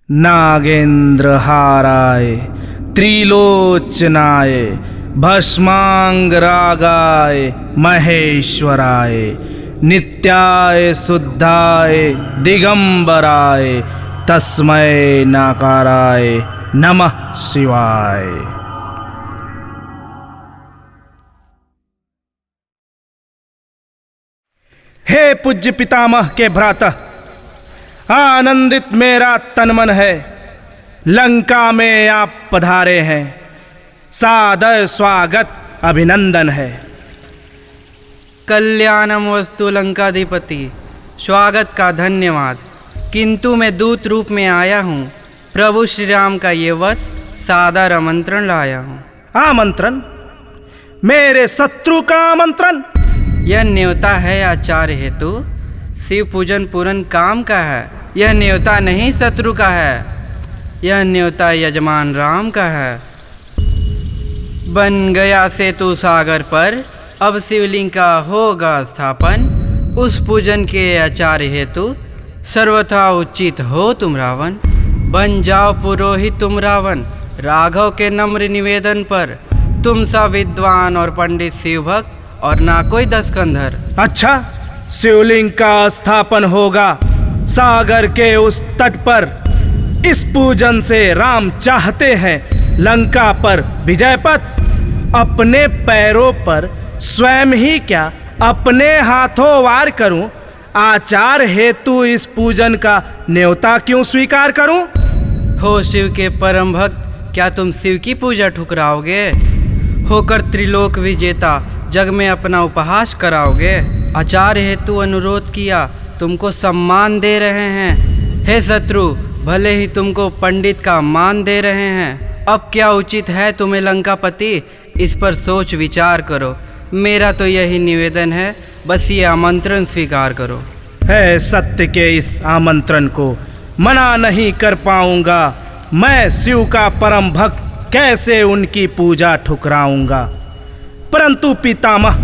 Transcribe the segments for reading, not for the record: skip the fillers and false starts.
नागेंद्र हाराय त्रिलोचनाय भस्मांगरागाय महेश्वराय नित्याय शुद्धाय दिगंबराय तस्मै नाकाराय नमः शिवाय। हे पूज्य पितामह के भ्राता, आनंदित मेरा तन मन है। लंका में आप पधारे हैं, सादर स्वागत अभिनंदन है। कल्याणम वस्तु लंकाधिपति, स्वागत का धन्यवाद। किंतु मैं दूत रूप में आया हूँ। प्रभु श्री राम का ये वश सादर आमंत्रण लाया हूँ। आमंत्रण? मेरे शत्रु का आमंत्रण? यह न्योता है आचार्य हेतु, शिव पूजन पूरन काम का है। यह न्योता नहीं शत्रु का है, यह न्योता यजमान राम का है। बन गया सेतु सागर पर, अब शिवलिंग का होगा स्थापन। उस पूजन के आचार्य हेतु सर्वथा उचित हो तुम रावण। बन जाओ पुरोहित तुम रावण, राघव के नम्र निवेदन पर। तुम सा विद्वान और पंडित शिव भक्त और ना कोई दसकंधर। अच्छा, शिवलिंग का स्थापन होगा सागर के उस तट पर। इस पूजन से राम चाहते हैं लंका पर विजय पथ। अपने पैरों पर स्वयं ही क्या, अपने हाथों वार करूं। आचार हेतु इस पूजन का न्योता क्यों स्वीकार करूं? हो शिव के परम भक्त, क्या तुम शिव की पूजा ठुकराओगे? होकर त्रिलोक विजेता जग में अपना उपहास कराओगे? आचार्य हेतु अनुरोध किया, तुमको सम्मान दे रहे हैं। हे शत्रु, भले ही तुमको पंडित का मान दे रहे हैं, अब क्या उचित है तुम्हें लंकापति? इस पर सोच विचार करो। मेरा तो यही निवेदन है, बस ये आमंत्रण स्वीकार करो। है सत्य के इस आमंत्रण को मना नहीं कर पाऊंगा। मैं शिव का परम भक्त, कैसे उनकी पूजा ठुकराऊंगा? परंतु पितामह,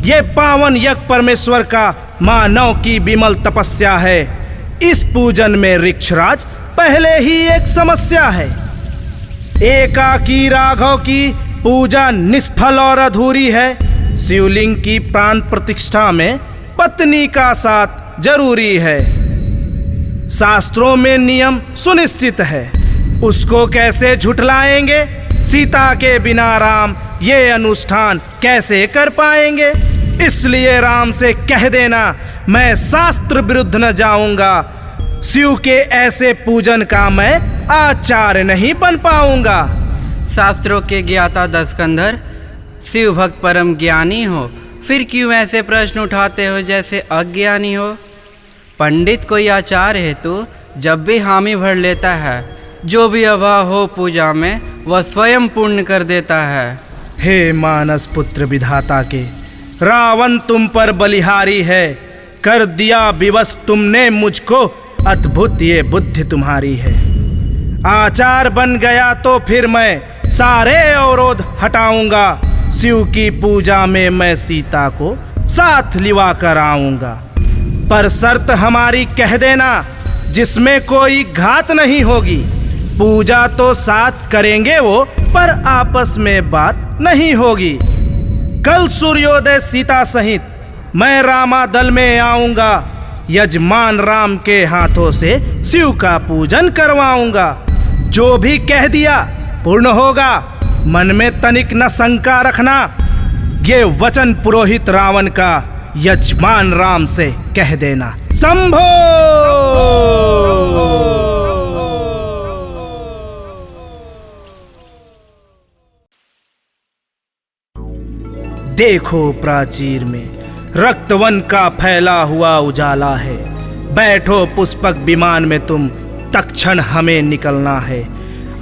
ये पावन यज्ञ परमेश्वर का मानव की विमल तपस्या है। इस पूजन में ऋक्षराज पहले ही एक समस्या है। एकाकी राघव की पूजा निष्फल और अधूरी है। शिवलिंग की प्राण प्रतिष्ठा में पत्नी का साथ जरूरी है। शास्त्रों में नियम सुनिश्चित है, उसको कैसे झुठलाएंगे? सीता के बिना राम ये अनुष्ठान कैसे कर पाएंगे? इसलिए राम से कह देना, मैं शास्त्र विरुद्ध न जाऊंगा। शिव के ऐसे पूजन का मैं आचार्य नहीं बन पाऊंगा। शास्त्रों के ज्ञाता दसकंधर, शिव भक्त परम ज्ञानी हो, फिर क्यों ऐसे प्रश्न उठाते हो जैसे अज्ञानी हो? पंडित कोई आचार्य हेतु जब भी हामी भर लेता है, जो भी अभाव हो पूजा में वह स्वयं पूर्ण कर देता है। हे मानस पुत्र विधाता के, रावण तुम पर बलिहारी है। कर दिया विवश तुमने मुझको, अद्भुत ये बुद्धि तुम्हारी है। आचार बन गया तो फिर मैं सारे अवरोध हटाऊंगा। शिव की पूजा में मैं सीता को साथ लिवा कर आऊंगा। पर शर्त हमारी कह देना, जिसमें कोई घात नहीं होगी। पूजा तो साथ करेंगे वो, पर आपस में बात नहीं होगी। कल सूर्योदय सीता सहित मैं रामा दल में आऊंगा। यजमान राम के हाथों से शिव का पूजन करवाऊंगा। जो भी कह दिया पूर्ण होगा, मन में तनिक न शंका रखना। ये वचन पुरोहित रावण का यजमान राम से कह देना। शंभो! देखो प्राचीर में रक्तवन का फैला हुआ उजाला है। बैठो पुष्पक विमान में तुम, तत्क्षण हमें निकलना है।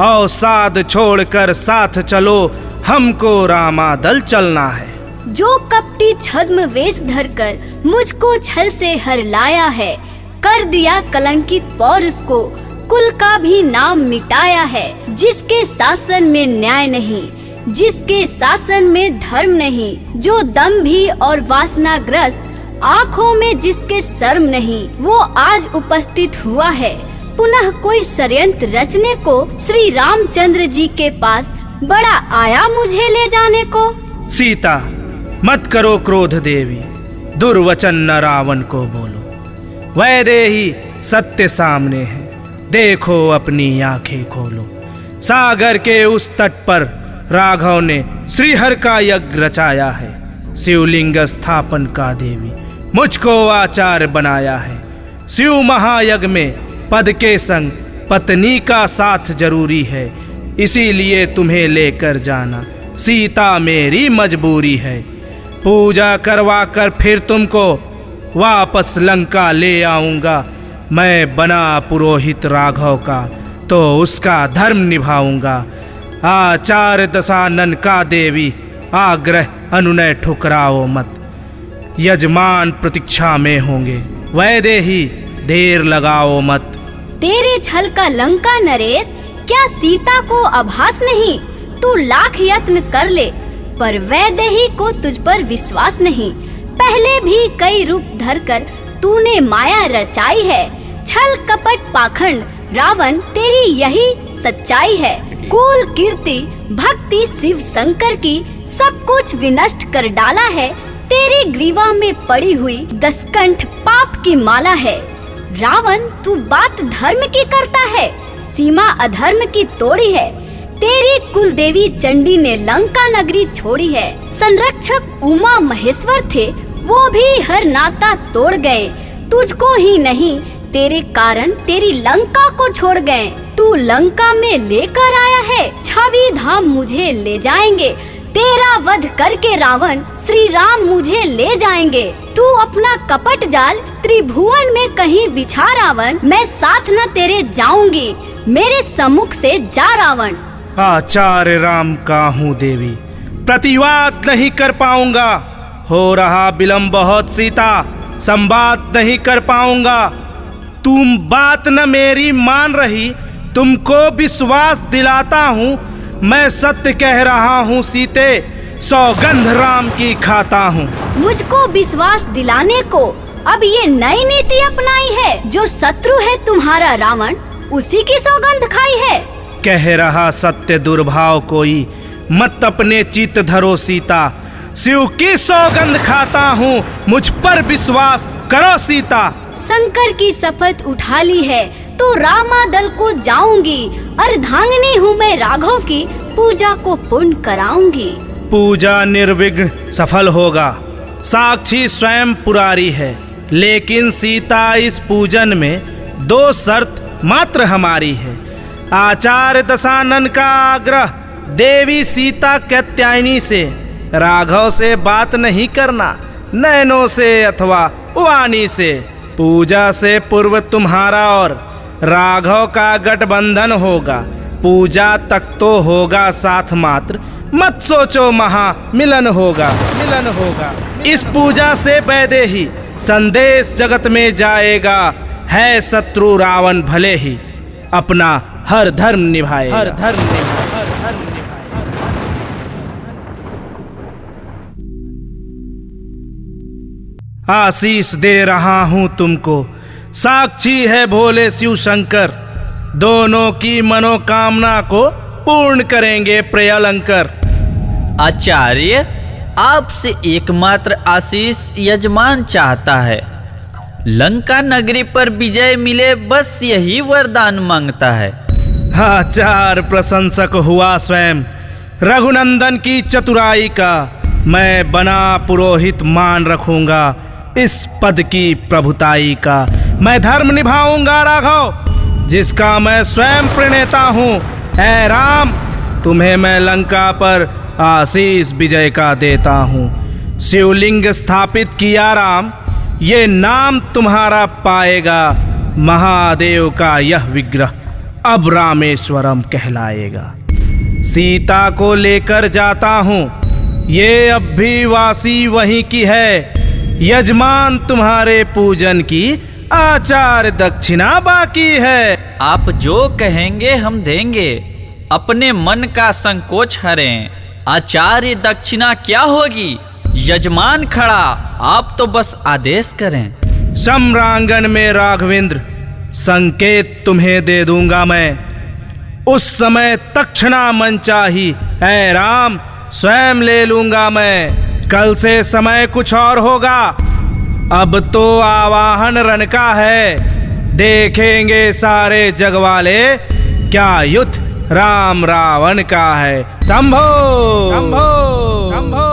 अवसाद छोड़कर साथ चलो, हमको रामादल चलना है। जो कपटी छद्म वेश धरकर मुझको छल से हर लाया है, कर दिया कलंकित पौरुष को, कुल का भी नाम मिटाया है। जिसके शासन में न्याय नहीं, जिसके शासन में धर्म नहीं, जो दंभी और वासनाग्रस्त, आँखों में जिसके शर्म नहीं, वो आज उपस्थित हुआ है। पुनः कोई षड्यंत्र रचने को श्री रामचंद्र जी के पास बड़ा आया मुझे ले जाने को। सीता, मत करो क्रोध देवी, दुर्वचन न रावण को बोलो। वैदेही सत्य सामने है, देखो अपनी आंखें खोलो। सागर के उस तट पर राघव ने श्रीहर का यज्ञ रचाया है। शिवलिंग स्थापन का देवी मुझको आचार्य बनाया है। शिव महायज्ञ में पद के संग पत्नी का साथ जरूरी है, इसीलिए तुम्हें लेकर जाना सीता मेरी मजबूरी है। पूजा करवा कर फिर तुमको वापस लंका ले आऊंगा। मैं बना पुरोहित राघव का तो उसका धर्म निभाऊंगा। आचार्य दशानन का देवी आग्रह अनुनय ठुकराओ मत। यजमान प्रतीक्षा में होंगे, वैदेही देर लगाओ मत। तेरे छल का लंका नरेश, क्या सीता को आभास नहीं? तू लाख यत्न कर ले, पर वैदेही को तुझ पर विश्वास नहीं। पहले भी कई रूप धरकर तूने माया रचाई है। छल कपट पाखंड रावण तेरी यही सच्चाई है। कुल कीर्ति भक्ति शिव शंकर की सब कुछ विनष्ट कर डाला है। तेरी ग्रीवा में पड़ी हुई दसकंठ पाप की माला है। रावण तू बात धर्म की करता है, सीमा अधर्म की तोड़ी है। तेरी कुल देवी चंडी ने लंका नगरी छोड़ी है। संरक्षक उमा महेश्वर थे, वो भी हर नाता तोड़ गए। तुझको ही नहीं, तेरे कारण तेरी लंका को छोड़ गए। तू लंका में लेकर आया है, छवि धाम मुझे ले जाएंगे। तेरा वध करके रावण श्री राम मुझे ले जाएंगे। तू अपना कपट जाल त्रिभुवन में कहीं बिछा रावण, मैं साथ न तेरे जाऊंगी। मेरे सम्मुख से जा रावण। आचार्य राम का हूँ देवी, प्रतिवाद नहीं कर पाऊंगा। हो रहा विलम्ब बहुत सीता, संवाद नहीं कर पाऊंगा। तुम बात न मेरी मान रही, तुमको विश्वास दिलाता हूँ। मैं सत्य कह रहा हूँ सीते, सौगंध राम की खाता हूँ। मुझको विश्वास दिलाने को अब ये नई नीति अपनाई है। जो शत्रु है तुम्हारा रावण, उसी की सौगंध खाई है। कह रहा सत्य दुर्भाव कोई, मत अपने चित्त धरो सीता। शिव की सौगंध खाता हूँ, मुझ पर विश्वास करो सीता। शंकर की शपथ उठा ली है तो रामादल को जाऊंगी। अर्धांगिनी हूँ मैं राघव की, पूजा को पूर्ण कराऊंगी। पूजा निर्विघ्न सफल होगा, साक्षी स्वयं पुरारी है। लेकिन सीता इस पूजन में दो शर्त मात्र हमारी है। आचार्य दशानन का आग्रह, देवी सीता कात्यायनी से। राघव से बात नहीं करना, नैनों से अथवा वाणी से। पूजा से पूर्व तुम्हारा और राघव का गठबंधन होगा। पूजा तक तो होगा साथ मात्र, मत सोचो महा मिलन होगा, मिलन होगा। इस पूजा से वैदेही संदेश जगत में जाएगा। है शत्रु रावण भले ही, अपना हर धर्म निभाए, हर धर्म निभाए, हर धर्म निभाए। आशीष दे रहा हूँ तुमको, साक्षी है भोले शिव शंकर। दोनों की मनोकामना को पूर्ण करेंगे प्रियलंकर। आचार्य, आपसे एकमात्र आशीष यजमान चाहता है। लंका नगरी पर विजय मिले, बस यही वरदान मांगता है। आचार्य प्रशंसक हुआ स्वयं रघुनंदन की चतुराई का। मैं बना पुरोहित मान रखूंगा इस पद की प्रभुताई का। मैं धर्म निभाऊंगा राघव, जिसका मैं स्वयं प्रणेता हूँ। ऐ राम, तुम्हें मैं लंका पर आशीष विजय का देता हूँ। शिवलिंग स्थापित किया राम, ये नाम तुम्हारा पाएगा। महादेव का यह विग्रह अब रामेश्वरम कहलाएगा। सीता को लेकर जाता हूँ, ये अब भी वासी वहीं की है। यजमान तुम्हारे पूजन की आचार्य दक्षिणा बाकी है। आप जो कहेंगे हम देंगे, अपने मन का संकोच हरें। आचार्य दक्षिणा क्या होगी? यजमान खड़ा, आप तो बस आदेश करें। सम्रांगन में राघवेंद्र संकेत तुम्हें दे दूंगा मैं। उस समय तक्षणा मन चाही ऐ राम स्वयं ले लूंगा मैं। कल से समय कुछ और होगा, अब तो आवाहन रण का है। देखेंगे सारे जग वाले क्या युद्ध राम रावण का है। शंभो शंभो शंभो।